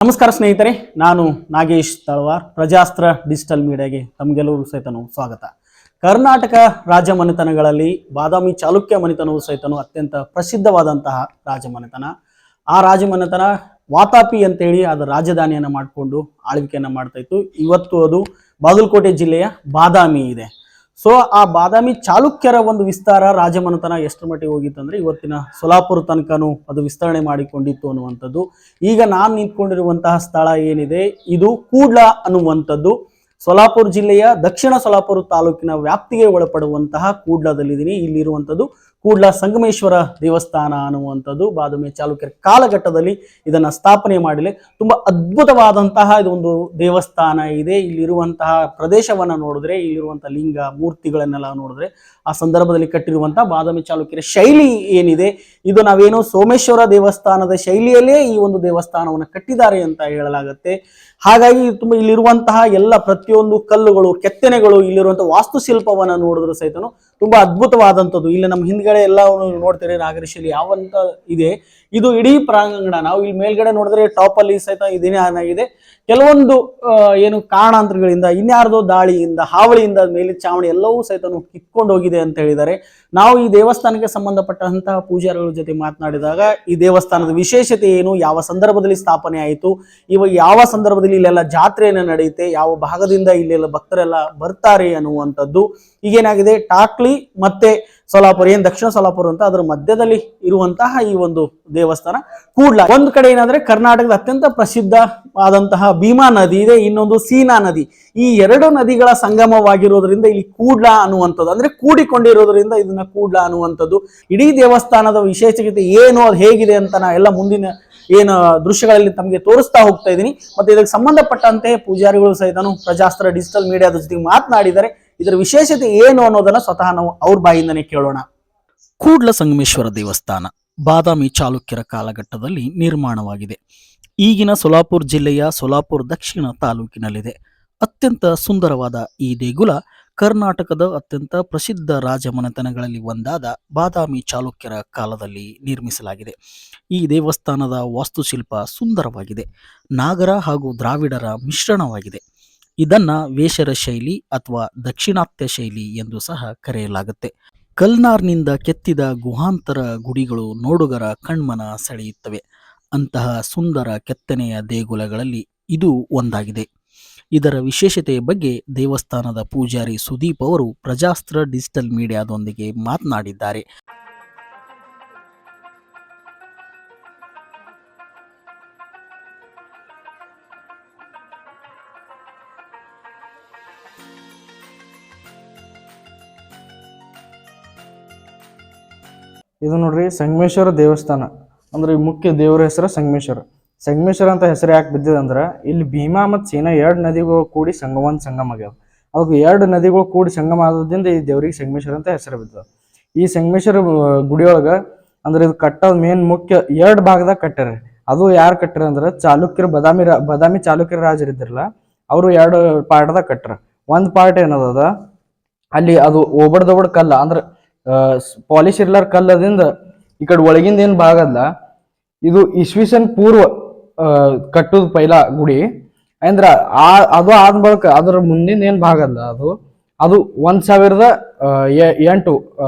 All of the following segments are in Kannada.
ನಮಸ್ಕಾರ ಸ್ನೇಹಿತರೆ, ನಾನು ನಾಗೇಶ್ ತಳವಾರ್. ಪ್ರಜಾಸ್ತ್ರ ಡಿಜಿಟಲ್ ಮೀಡಿಯಾಗೆ ತಮಗೆಲ್ಲರೂ ಸಹಿತನು ಸ್ವಾಗತ. ಕರ್ನಾಟಕ ರಾಜಮನೆತನಗಳಲ್ಲಿ ಬಾದಾಮಿ ಚಾಲುಕ್ಯ ಮನೆತನವು ಸಹಿತನು ಅತ್ಯಂತ ಪ್ರಸಿದ್ಧವಾದಂತಹ ರಾಜಮನೆತನ. ಆ ರಾಜಮನೆತನ ವಾತಾಪಿ ಅಂತೇಳಿ ಅದರ ರಾಜಧಾನಿಯನ್ನು ಮಾಡಿಕೊಂಡು ಆಳ್ವಿಕೆಯನ್ನು ಮಾಡ್ತಾ ಇತ್ತು. ಇವತ್ತು ಅದು ಬಾಗಲಕೋಟೆ ಜಿಲ್ಲೆಯ ಬಾದಾಮಿ ಇದೆ. ಸೊ ಆ ಬಾದಾಮಿ ಚಾಲುಕ್ಯರ ಒಂದು ವಿಸ್ತಾರ ರಾಜಮನೆತನ ಎಷ್ಟು ಮಟ್ಟಿಗೆ ಹೋಗಿತ್ತು ಅಂದ್ರೆ ಇವತ್ತಿನ ಸೊಲಾಪುರ ತನಕನೂ ಅದು ವಿಸ್ತರಣೆ ಮಾಡಿಕೊಂಡಿತ್ತು ಅನ್ನುವಂಥದ್ದು. ಈಗ ನಾನು ನಿಂತ್ಕೊಂಡಿರುವಂತಹ ಸ್ಥಳ ಏನಿದೆ ಇದು ಕೂಡ್ಲ ಅನ್ನುವಂಥದ್ದು. ಸೊಲಾಪುರ ಜಿಲ್ಲೆಯ ದಕ್ಷಿಣ ಸೊಲಾಪುರ ತಾಲೂಕಿನ ವ್ಯಾಪ್ತಿಗೆ ಒಳಪಡುವಂತಹ ಕೂಡ್ಲದಲ್ಲಿದ್ದೀನಿ. ಇಲ್ಲಿರುವಂಥದ್ದು ಕೂಡ್ಲ ಸಂಗಮೇಶ್ವರ ದೇವಸ್ಥಾನ ಅನ್ನುವಂಥದ್ದು. ಬಾದಾಮಿ ಚಾಲುಕ್ಯರ ಕಾಲಘಟ್ಟದಲ್ಲಿ ಇದನ್ನ ಸ್ಥಾಪನೆ ಮಾಡಲಿ. ತುಂಬಾ ಅದ್ಭುತವಾದಂತಹ ಇದೊಂದು ದೇವಸ್ಥಾನ ಇದೆ. ಇಲ್ಲಿರುವಂತಹ ಪ್ರದೇಶವನ್ನ ನೋಡಿದ್ರೆ, ಇಲ್ಲಿರುವಂತಹ ಲಿಂಗ ಮೂರ್ತಿಗಳನ್ನೆಲ್ಲ ನೋಡಿದ್ರೆ, ಆ ಸಂದರ್ಭದಲ್ಲಿ ಕಟ್ಟಿರುವಂತಹ ಬಾದಾಮಿ ಚಾಲುಕ್ಯರ ಶೈಲಿ ಏನಿದೆ, ಇದು ನಾವೇನು ಸೋಮೇಶ್ವರ ದೇವಸ್ಥಾನದ ಶೈಲಿಯಲ್ಲೇ ಈ ಒಂದು ದೇವಸ್ಥಾನವನ್ನು ಕಟ್ಟಿದ್ದಾರೆ ಅಂತ ಹೇಳಲಾಗುತ್ತೆ. ಹಾಗಾಗಿ ತುಂಬಾ ಇಲ್ಲಿರುವಂತಹ ಎಲ್ಲ ಪ್ರತಿಯೊಂದು ಕಲ್ಲುಗಳು, ಕೆತ್ತನೆಗಳು, ಇಲ್ಲಿರುವಂತಹ ವಾಸ್ತುಶಿಲ್ಪವನ್ನ ನೋಡಿದ್ರು ಸಹಿತನು ತುಂಬಾ ಅದ್ಭುತವಾದಂಥದ್ದು. ಇಲ್ಲಿ ನಮ್ಮ ಹಿಂದ್ಗಡೆ ಎಲ್ಲ ನೋಡ್ತೀರಿ ನಾಗರ ಶೈಲಿ ಯಾವಂತ ಇದೆ. ಇದು ಇಡೀ ಪ್ರಾಂಗಣ. ನಾವು ಇಲ್ಲಿ ಮೇಲ್ಗಡೆ ನೋಡಿದ್ರೆ ಟಾಪ್ ಅಲ್ಲಿ ಸಹಿತ ಇದೇನಾಗಿದೆ, ಕೆಲವೊಂದು ಏನು ಕಾರಣಾಂತರಗಳಿಂದ, ಇನ್ಯಾರ್ದೋ ದಾಳಿಯಿಂದ, ಹಾವಳಿಯಿಂದ ಮೇಲೆ ಚಾವಣಿ ಎಲ್ಲವೂ ಸಹಿತ ಕಿತ್ಕೊಂಡು ಹೋಗಿದೆ ಅಂತ ಹೇಳಿದ್ದಾರೆ. ನಾವು ಈ ದೇವಸ್ಥಾನಕ್ಕೆ ಸಂಬಂಧಪಟ್ಟಂತಹ ಪೂಜಾರಿಗಳ ಜೊತೆ ಮಾತನಾಡಿದಾಗ ಈ ದೇವಸ್ಥಾನದ ವಿಶೇಷತೆ ಏನು, ಯಾವ ಸಂದರ್ಭದಲ್ಲಿ ಸ್ಥಾಪನೆ ಆಯಿತು, ಇವಾಗ ಯಾವ ಸಂದರ್ಭದಲ್ಲಿ ಇಲ್ಲೆಲ್ಲ ಜಾತ್ರೆಯನ್ನು ನಡೆಯುತ್ತೆ, ಯಾವ ಭಾಗದಿಂದ ಇಲ್ಲೆಲ್ಲ ಭಕ್ತರೆಲ್ಲ ಬರ್ತಾರೆ ಅನ್ನುವಂಥದ್ದು. ಈಗೇನಾಗಿದೆ, ಟಾಕ್ಲಿ ಮತ್ತೆ ಸೊಲಾಪುರ, ಏನ್ ದಕ್ಷಿಣ ಸೊಲಾಪುರ ಅಂತ ಅದರ ಮಧ್ಯದಲ್ಲಿ ಇರುವಂತಹ ಈ ಒಂದು ದೇವಸ್ಥಾನ ಕೂಡ್ಲ. ಒಂದು ಕಡೆ ಏನಾದ್ರೆ ಕರ್ನಾಟಕದ ಅತ್ಯಂತ ಪ್ರಸಿದ್ಧವಾದಂತಹ ಭೀಮಾ ನದಿ ಇದೆ, ಇನ್ನೊಂದು ಸೀನಾ ನದಿ. ಈ ಎರಡು ನದಿಗಳ ಸಂಗಮವಾಗಿರೋದ್ರಿಂದ ಇಲ್ಲಿ ಕೂಡ್ಲ ಅನ್ನುವಂಥದ್ದು, ಅಂದ್ರೆ ಕೂಡಿಕೊಂಡಿರೋದ್ರಿಂದ ಇದನ್ನ ಕೂಡ್ಲ ಅನ್ನುವಂಥದ್ದು. ಇಡೀ ದೇವಸ್ಥಾನದ ವಿಶೇಷತೆ ಏನು, ಅದು ಹೇಗಿದೆ ಅಂತ ನಾ ಎಲ್ಲ ಮುಂದಿನ ಏನು ದೃಶ್ಯಗಳಲ್ಲಿ ತಮಗೆ ತೋರಿಸ್ತಾ ಹೋಗ್ತಾ ಇದ್ದೀನಿ. ಮತ್ತೆ ಇದಕ್ಕೆ ಸಂಬಂಧಪಟ್ಟಂತೆ ಪೂಜಾರಿಗಳು ಸಹಿತನು ಪ್ರಜಾಸ್ತ್ರ ಡಿಜಿಟಲ್ ಮೀಡಿಯಾದ ಜೊತೆಗೆ ಮಾತನಾಡಿದರೆ ಇದರ ವಿಶೇಷತೆ ಏನು ಅನ್ನೋದನ್ನ ಸ್ವತಃ ನಾವು ಅವ್ರ ಬಾಯಿಂದನೇ ಕೇಳೋಣ. ಕೂಡ್ಲ ಸಂಗಮೇಶ್ವರ ದೇವಸ್ಥಾನ ಬಾದಾಮಿ ಚಾಲುಕ್ಯರ ಕಾಲಘಟ್ಟದಲ್ಲಿ ನಿರ್ಮಾಣವಾಗಿದೆ. ಈಗಿನ ಸೊಲಾಪುರ ಜಿಲ್ಲೆಯ ಸೊಲಾಪುರ ದಕ್ಷಿಣ ತಾಲೂಕಿನಲ್ಲಿದೆ. ಅತ್ಯಂತ ಸುಂದರವಾದ ಈ ದೇಗುಲ ಕರ್ನಾಟಕದ ಅತ್ಯಂತ ಪ್ರಸಿದ್ಧ ರಾಜಮನೆತನಗಳಲ್ಲಿ ಒಂದಾದ ಬಾದಾಮಿ ಚಾಲುಕ್ಯರ ಕಾಲದಲ್ಲಿ ನಿರ್ಮಿಸಲಾಗಿದೆ. ಈ ದೇವಸ್ಥಾನದ ವಾಸ್ತುಶಿಲ್ಪ ಸುಂದರವಾಗಿದೆ. ನಾಗರ ಹಾಗೂ ದ್ರಾವಿಡರ ಮಿಶ್ರಣವಾಗಿದೆ. ಇದನ್ನ ವೇಷರ ಶೈಲಿ ಅಥವಾ ದಕ್ಷಿಣಾತ್ಯ ಶೈಲಿ ಎಂದು ಸಹ ಕರೆಯಲಾಗುತ್ತೆ. ಕಲ್ನಾರ್ನಿಂದ ಕೆತ್ತಿದ ಗುಹಾಂತರ ಗುಡಿಗಳು ನೋಡುಗರ ಕಣ್ಮನ ಸೆಳೆಯುತ್ತವೆ. ಅಂತಹ ಸುಂದರ ಕೆತ್ತನೆಯ ದೇಗುಲಗಳಲ್ಲಿ ಇದು ಒಂದಾಗಿದೆ. ಇದರ ವಿಶೇಷತೆಯ ಬಗ್ಗೆ ದೇವಸ್ಥಾನದ ಪೂಜಾರಿ ಸುದೀಪ್ ಅವರು ಪ್ರಜಾಸ್ತ್ರ ಡಿಜಿಟಲ್ ಮೀಡಿಯಾದೊಂದಿಗೆ ಮಾತನಾಡಿದ್ದಾರೆ. ಇದು ನೋಡ್ರಿ ಸಂಗಮೇಶ್ವರ ದೇವಸ್ಥಾನ. ಅಂದ್ರೆ ಮುಖ್ಯ ದೇವರ ಹೆಸರು ಸಂಗಮೇಶ್ವರ. ಸಂಗಮೇಶ್ವರ ಅಂತ ಹೆಸರು ಯಾಕೆ ಬಿದ್ದಿದೆ ಇಲ್ಲಿ ಭೀಮಾ ಮತ್ತು ಸೀನಾ ಎರಡು ನದಿಗಳು ಕೂಡಿ ಸಂಗಮ ಆಗ್ಯಾವ. ಅದಕ್ಕೆ ಎರಡು ನದಿಗಳು ಕೂಡಿ ಸಂಗಮ ಆಗೋದ್ರಿಂದ ಈ ದೇವ್ರಿಗೆ ಸಂಗಮೇಶ್ವರ ಅಂತ ಹೆಸರು ಬಿದ್ದದ. ಈ ಸಂಗಮೇಶ್ವರ ಗುಡಿಯೊಳಗ ಅಂದ್ರೆ ಇದು ಕಟ್ಟೋದು ಮೇನ್ ಮುಖ್ಯ ಎರಡು ಭಾಗದಾಗ ಕಟ್ಟಾರ. ಅದು ಯಾರು ಕಟ್ಟಾರ ಅಂದ್ರೆ ಚಾಲುಕ್ಯರು, ಬಾದಾಮಿ ಚಾಲುಕ್ಯರ ರಾಜರಿದ್ರಲ್ಲ, ಅವರು ಎರಡು ಪಾರ್ಟ್ದಾಗ ಕಟ್ಟಾರ. ಒಂದು ಪಾರ್ಟ್ ಏನದ ಅಲ್ಲಿ ಅದು ಒಬಡ್ದೊಬಡ್ ಕಲ್ಲ, ಅಂದ್ರೆ ಪಾಲಿಶ್ ಇರ್ಲಾರ ಕಲ್ಲದಿಂದ ಈ ಕಡೆ ಒಳಗಿಂದ ಏನ್ ಭಾಗ ಅಲ್ಲ, ಇದು ಇಸ್ವಿಸನ್ ಪೂರ್ವ ಕಟ್ಟುದು ಪೈಲಾ ಗುಡಿ. ಅಂದ್ರ ಅದು ಆದ ಬಳಿಕ ಅದ್ರ ಮುಂದಿನ ಏನ್ ಭಾಗ ಅಲ್ಲ, ಅದು 1008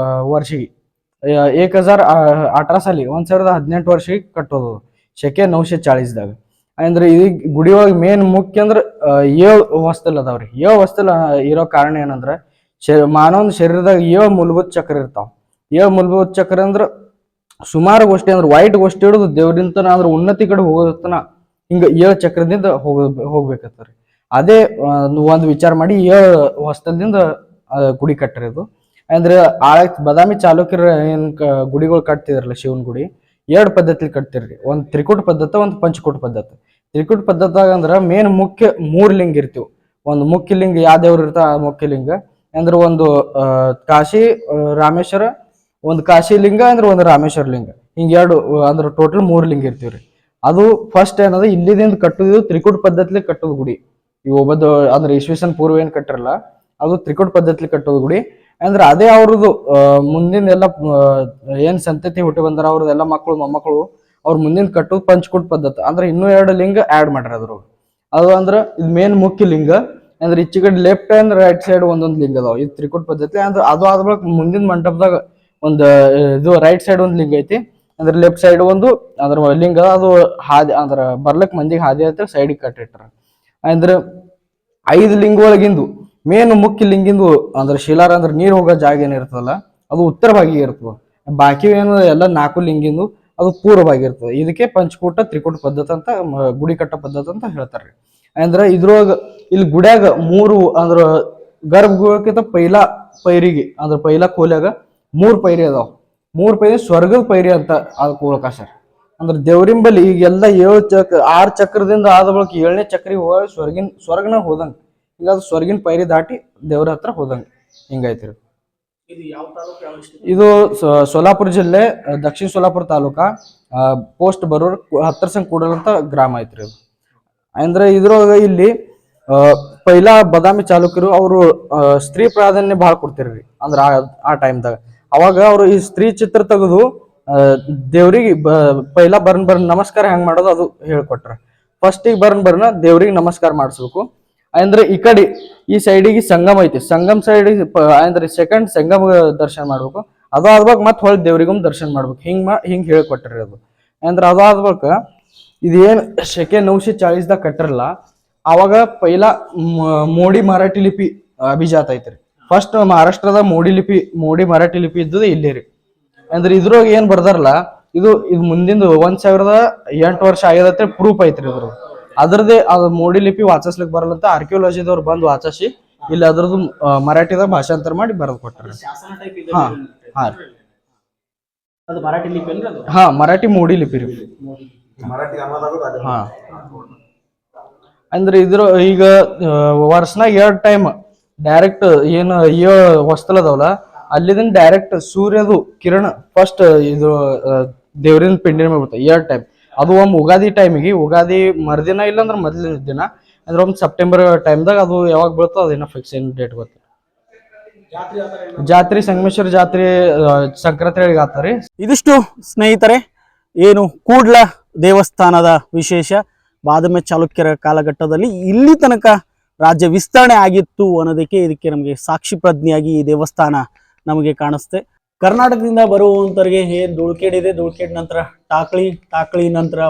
ವರ್ಷಿಗೆ 1018 ಸಾಲಿ 1018 ವರ್ಷಿಗೆ ಕಟ್ಟೋದು, ಶಕೆ 940ದಾಗ. ಅಂದ್ರೆ ಈ ಗುಡಿ ಒಳಗೆ ಮೇನ್ ಮುಖ್ಯ ಅಂದ್ರ 7 ವಸ್ತುಲ್ ಅದಾವ್ರಿ. 7 ವಸ್ತುಲ್ ಇರೋ ಕಾರಣ ಏನಂದ್ರ ಮಾನವನ ಶರೀರದಾಗ 7 ಮೂಲಭೂತ ಚಕ್ರ ಇರ್ತಾವ. 7 ಮೂಲಭೂತ ಚಕ್ರ ಅಂದ್ರ ಸುಮಾರು ಗೋಷ್ಠಿ ಅಂದ್ರೆ ವೈಟ್ ಗೋಷ್ಠಿ ಹಿಡಿದು ದೇವ್ರಿಂತನ ಅಂದ್ರೆ ಉನ್ನತಿ ಕಡೆ ಹೋಗೋದತನ ಹಿಂಗ 7 ಚಕ್ರದಿಂದ ಹೋಗ್ಬೇಕತ್ತರಿ. ಅದೇ ಒಂದು ವಿಚಾರ ಮಾಡಿ 7 ಹೊಸ್ತದಿಂದ ಗುಡಿ ಕಟ್ಟಿರೋದು. ಅಂದ್ರೆ ಬಾದಾಮಿ ಚಾಲುಕ್ಯರ ಏನ್ ಗುಡಿಗಳು ಕಟ್ತಿದ್ರಲ್ಲ, ಶಿವನ್ ಗುಡಿ 2 ಪದ್ಧತಿ ಕಟ್ತಿರ್ರಿ. ಒಂದು ತ್ರಿಕೂಟ ಪದ್ಧತಿ, ಒಂದು ಪಂಚಕೂಟ ಪದ್ಧತಿ. ತ್ರಿಕೂಟ ಪದ್ಧತಿಯಾಗ ಅಂದ್ರ ಮೇನ್ ಮುಖ್ಯ 3 ಲಿಂಗ ಇರ್ತೀವಿ. ಒಂದು ಮುಖ್ಯ ಲಿಂಗ ಯಾವ ದೇವ್ರು ಇರ್ತಾವ ಆ ಮುಖ್ಯ ಲಿಂಗ ಅಂದ್ರೆ ಒಂದು ಕಾಶಿ ರಾಮೇಶ್ವರ, ಒಂದು ಕಾಶಿ ಲಿಂಗ ಅಂದ್ರೆ ಒಂದು ರಾಮೇಶ್ವರ ಲಿಂಗ, ಹಿಂಗ 2 ಅಂದ್ರೆ ಟೋಟಲ್ 3 ಲಿಂಗ ಇರ್ತೀವ್ರಿ. ಅದು ಫಸ್ಟ್ ಏನದ ಇಲ್ಲಿದಿಂದ ಕಟ್ಟುದು ತ್ರಿಕೂಟ ಪದ್ಧತಿ ಕಟ್ಟೋದು ಗುಡಿ. ಈ ಒಬ್ಬದು ಅಂದ್ರೆ ಇಸ್ವಿಸನ್ ಪೂರ್ವ ಏನ್ ಕಟ್ಟಿರಲ್ಲ ಅದು ತ್ರಿಕೂಟ ಪದ್ಧತಿ ಕಟ್ಟೋದು ಗುಡಿ. ಅಂದ್ರೆ ಅದೇ ಅವ್ರದ್ದು ಮುಂದಿನ ಎಲ್ಲ ಏನ್ ಸಂತತಿ ಹುಟ್ಟಿ ಬಂದಾರ ಅವ್ರದ್ದೆಲ್ಲ ಮಕ್ಕಳು ಮೊಮ್ಮಕ್ಕಳು ಅವ್ರ ಮುಂದಿನ ಕಟ್ಟೋದು ಪಂಚಕೂಟ ಪದ್ಧತಿ ಅಂದ್ರೆ ಇನ್ನೂ 2 ಲಿಂಗ ಆಡ್ ಮಾಡ್ಯಾರ ಅದ್ರ ಅದು ಅಂದ್ರೆ ಇದು ಮೇನ್ ಮುಖ್ಯ ಲಿಂಗ ಅಂದ್ರೆ ಈಚೆ ಕಡೆ ಲೆಫ್ಟ್ ಅಂಡ್ ರೈಟ್ ಸೈಡ್ ಒಂದೊಂದು ಲಿಂಗ ಅದಾವ ಇದು ತ್ರಿಕೂಟ ಪದ್ಧತಿ ಅಂದ್ರೆ ಅದು ಆದ ಬಳಿಕ ಮುಂದಿನ ಮಂಟಪದಾಗ ಒಂದು ಇದು ರೈಟ್ ಸೈಡ್ ಒಂದು ಲಿಂಗ ಐತಿ ಅಂದ್ರೆ ಲೆಫ್ಟ್ ಸೈಡ್ ಒಂದು ಅದ್ರ ಲಿಂಗ ಅದು ಹಾದಿ ಅಂದ್ರ ಬರ್ಲಕ್ ಮಂದಿಗೆ ಹಾದಿ ಅಂತ ಸೈಡಿಗೆ ಕಟ್ಟಿಟ್ಟಾರ ಅಂದ್ರೆ 5 ಲಿಂಗ ಒಳಗಿಂದು ಮೇನ್ ಮುಖ್ಯ ಲಿಂಗಿಂದು ಅಂದ್ರೆ ಶಿಲಾರ ಅಂದ್ರೆ ನೀರ್ ಹೋಗೋ ಜಾಗ ಏನಿರ್ತದಲ್ಲ ಅದು ಉತ್ತರ ಭಾಗಿಗೆ ಇರ್ತದ ಬಾಕಿ ಏನು ಎಲ್ಲ 4 ಲಿಂಗಿಂದು ಅದು ಪೂರ್ವವಾಗಿ ಇರ್ತದೆ ಇದಕ್ಕೆ ಪಂಚಕೂಟ ತ್ರಿಕೂಟ ಪದ್ಧತಿ ಅಂತ ಗುಡಿ ಕಟ್ಟ ಪದ್ಧತಿ ಅಂತ ಹೇಳ್ತಾರೆ ಅಂದ್ರೆ ಇದ್ರೊಳಗ ಇಲ್ಲಿ ಗುಡ್ಯಾಗ 3 ಅಂದ್ರ ಗರ್ಭಗೃಹಕ್ಕಿಂತ ಪೈಲಾ ಪೈರಿಗೆ ಅಂದ್ರೆ ಪೈಲಾ ಕೋಲ್ಯಾಗ 3 ಪೈರಿ ಅದಾವ 3 ಪೈರಿ ಸ್ವರ್ಗದ ಪೈರಿ ಅಂತ ಅದಕ್ಕೆ ಸರ್ ಅಂದ್ರೆ ದೇವ್ರಿಂಬಲ್ಲಿ ಈಗೆಲ್ಲ 6 ಚಕ್ರದಿಂದ ಆದ ಬಳಿಕ 7ನೇ ಚಕ್ರಿಗೆ ಹೋಗಿ ಸ್ವರ್ಗನ ಹೋದಂಗ ಈಗ ಅದು ಸ್ವರ್ಗಿನ ಪೈರಿ ದಾಟಿ ದೇವ್ರ ಹತ್ರ ಹೋದಂಗ ಹಿಂಗೈತಿ ಇದು ಸೋಲಾಪುರ ಜಿಲ್ಲೆ ದಕ್ಷಿಣ ಸೋಲಾಪುರ ತಾಲೂಕಾ ಪೋಸ್ಟ್ ಬರೂರ್ ಹತ್ತರಸಂಗ್ ಕೂಡಲ್ ಅಂತ ಗ್ರಾಮ ಐತ್ರಿ ಇದು ಅಂದ್ರೆ ಇದ್ರೊಳಗ ಇಲ್ಲಿ ಪೈಲಾ ಬಾದಾಮಿ ಚಾಲುಕ್ಯರು ಅವರು ಸ್ತ್ರೀ ಪ್ರಾಧಾನ್ಯ ಬಹಳ ಕೊಡ್ತಿರ್ರಿ ಅಂದ್ರ ಆ ಟೈಮ್ದಾಗ ಅವಾಗ ಅವರು ಈ ಸ್ತ್ರೀ ಚಿತ್ರ ತೆಗೆದು ದೇವ್ರಿಗೆ ಪೈಲಾ ಬರ್ನ್ ನಮಸ್ಕಾರ ಹೆಂಗ್ ಮಾಡೋದು ಅದು ಹೇಳ್ಕೊಟ್ರ ಫಸ್ಟಿಗೆ ಬರ್ನ ದೇವ್ರಿಗೆ ನಮಸ್ಕಾರ ಮಾಡಿಸ್ಬೇಕು ಅಂದ್ರೆ ಈ ಕಡೆ ಈ ಸೈಡಿಗೆ ಸಂಗಮ ಐತಿ ಸಂಗಮ್ ಸೈಡಿಗೆ ಅಂದ್ರೆ ಸೆಕೆಂಡ್ ಸಂಗಮ ದರ್ಶನ ಮಾಡ್ಬೇಕು ಅದು ಆದ್ವಾಗ ಮತ್ತೆ ಹೊಳ್ ದೇವ್ರಿಗಮ್ ದರ್ಶನ ಮಾಡ್ಬೇಕು ಹಿಂಗ್ ಹೇಳ್ಕೊಟ್ರಿ ಅದು ಅಂದ್ರೆ ಅದು ಆದ್ಬೇಕ ಇದೇನ್ ಶಕೆ 940ದಾಗ ಕಟ್ಟಿರಲ್ಲ ಅವಾಗ ಪೈಲಾ ಮೋಡಿ ಮರಾಠಿ ಲಿಪಿ ಅಭಿಜಾತ ಐತ್ರಿ ಫಸ್ಟ್ ಮಹಾರಾಷ್ಟ್ರದ ಮೋಡಿ ಮರಾಠಿ ಲಿಪಿ ಇದ್ದದ ಇಲ್ಲಿ ರೀ ಅಂದ್ರೆ ಇದ್ರೊಳಗ ಏನ್ ಬರ್ದಾರಲ್ಲ ಇದು ಮುಂದಿಂದು 1008 ವರ್ಷ ಆಗ್ಯದತ್ತೆ ಪ್ರೂಫ್ ಐತ್ರಿ ಇದ್ರ ಅದ್ರದೇ ಅದು ಮೋಡಿ ಲಿಪಿ ವಾಚಿಸ್ಲಿಕ್ಕೆ ಬರಲ್ಲಂತ ಆರ್ಕಿಯೋಲಜಿದವ್ರು ಬಂದು ವಾಚಿಸಿ ಇಲ್ಲಿ ಅದ್ರದ್ದು ಮರಾಠಿದಾಗ ಭಾಷಾಂತರ ಮಾಡಿ ಬರೆದು ಕೊಟ್ಟಾರ ಹಾ ಮರಾಠಿ ಮೋಡಿ ಲಿಪಿ ರೀ ಹಾ ಅಂದ್ರೆ ಇದ್ರ ಈಗ ವರ್ಷನಾಗ 2 ಟೈಮ್ ಡೈರೆಕ್ಟ್ ಏನು ಹೊಸ್ತಲ್ ಅದಾವಲ್ಲ ಅಲ್ಲಿದಿಂದ ಡೈರೆಕ್ಟ್ ಸೂರ್ಯದು ಕಿರಣ ಫಸ್ಟ್ ಇದು ದೇವ್ರಿನ ಪಿಂಡಿನ ಮೇಲೆ ಬರ್ತದೆ 2 ಟೈಮ್ ಅದು ಒಮ್ಮೆ ಉಗಾದಿ ಟೈಮಿಗೆ ಉಗಾದಿ ಮರುದಿನ ಇಲ್ಲಾಂದ್ರೆ ಮೊದಲಿನ ದಿನ ಅಂದ್ರೆ ಒಮ್ಮೆ ಸೆಪ್ಟೆಂಬರ್ ಟೈಮ್ದಾಗ ಅದು ಯಾವಾಗ ಬೀಳ್ತೋ ಅದೇನೋ ಫಿಕ್ಸ್ ಏನು ಡೇಟ್ ಗೊತ್ತಿಲ್ಲ ಜಾತ್ರೆ ಸಂಗಮೇಶ್ವರ ಜಾತ್ರೆ ಸಂಕ್ರಾಂತಿ ಆಗ್ತಾರೆ ಇದಿಷ್ಟು ಸ್ನೇಹಿತರೆ ಏನು ಕೂಡ್ಲ ದೇವಸ್ಥಾನದ ವಿಶೇಷ ಬಾದಾಮಿ ಚಾಲುಕ್ಯರ ಕಾಲಘಟ್ಟದಲ್ಲಿ ಇಲ್ಲಿ ತನಕ ರಾಜ್ಯ ವಿಸ್ತರಣೆ ಆಗಿತ್ತು ಅನ್ನೋದಕ್ಕೆ ಇದಕ್ಕೆ ನಮಗೆ ಸಾಕ್ಷಿ ಪ್ರಜ್ಞೆಯಾಗಿ ಈ ದೇವಸ್ಥಾನ ನಮಗೆ ಕಾಣಿಸುತ್ತೆ ಕರ್ನಾಟಕದಿಂದ ಬರುವಂತವರಿಗೆ ಏನ್ ಧೂಳ್ಕೇಡಿದೆ ಧೂಳ್ಕೇಡ್ ನಂತರ ಟಾಕ್ಳಿ ನಂತರ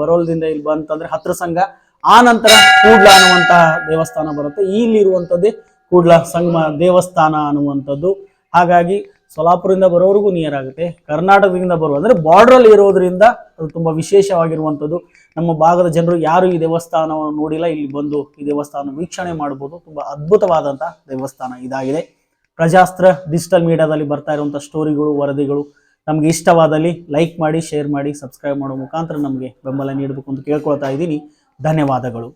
ಬರೋಲ್ದಿಂದ ಇಲ್ಲಿ ಬಂತಂದ್ರೆ ಹತ್ರ ಸಂಘ ಆ ನಂತರ ಕೂಡ್ಲ ಅನ್ನುವಂತಹ ದೇವಸ್ಥಾನ ಬರುತ್ತೆ ಇಲ್ಲಿರುವಂಥದ್ದೇ ಕೂಡ್ಲ ಸಂಗಮ ದೇವಸ್ಥಾನ ಅನ್ನುವಂಥದ್ದು ಹಾಗಾಗಿ ಸೋಲಾಪುರದಿಂದ ಬರೋರಿಗೂ ನಿಯರ್ ಆಗುತ್ತೆ ಕರ್ನಾಟಕದಿಂದ ಬರುವ ಅಂದ್ರೆ ಬಾರ್ಡರ್ ಅಲ್ಲಿ ಇರೋದ್ರಿಂದ ಅದು ತುಂಬಾ ವಿಶೇಷವಾಗಿರುವಂಥದ್ದು ನಮ್ಮ ಭಾಗದ ಜನರು ಯಾರು ಈ ದೇವಸ್ಥಾನವನ್ನು ನೋಡಿಲ್ಲ ಇಲ್ಲಿ ಬಂದು ಈ ದೇವಸ್ಥಾನ ವೀಕ್ಷಣೆ ಮಾಡಬಹುದು ತುಂಬಾ ಅದ್ಭುತವಾದಂತಹ ದೇವಸ್ಥಾನ ಇದಾಗಿದೆ ಪ್ರಜಾಸ್ತ್ರ ಡಿಜಿಟಲ್ ಮೀಡಿಯಾದಲ್ಲಿ ಬರ್ತಾ ಇರುವಂಥ ಸ್ಟೋರಿಗಳು ವರದಿಗಳು ನಮ್ಗೆ ಇಷ್ಟವಾದಲ್ಲಿ ಲೈಕ್ ಮಾಡಿ ಶೇರ್ ಮಾಡಿ ಸಬ್ಸ್ಕ್ರೈಬ್ ಮಾಡೋ ಮುಖಾಂತರ ನಮಗೆ ಬೆಂಬಲ ನೀಡಬೇಕು ಅಂತ ಕೇಳ್ಕೊಳ್ತಾ ಇದ್ದೀನಿ ಧನ್ಯವಾದಗಳು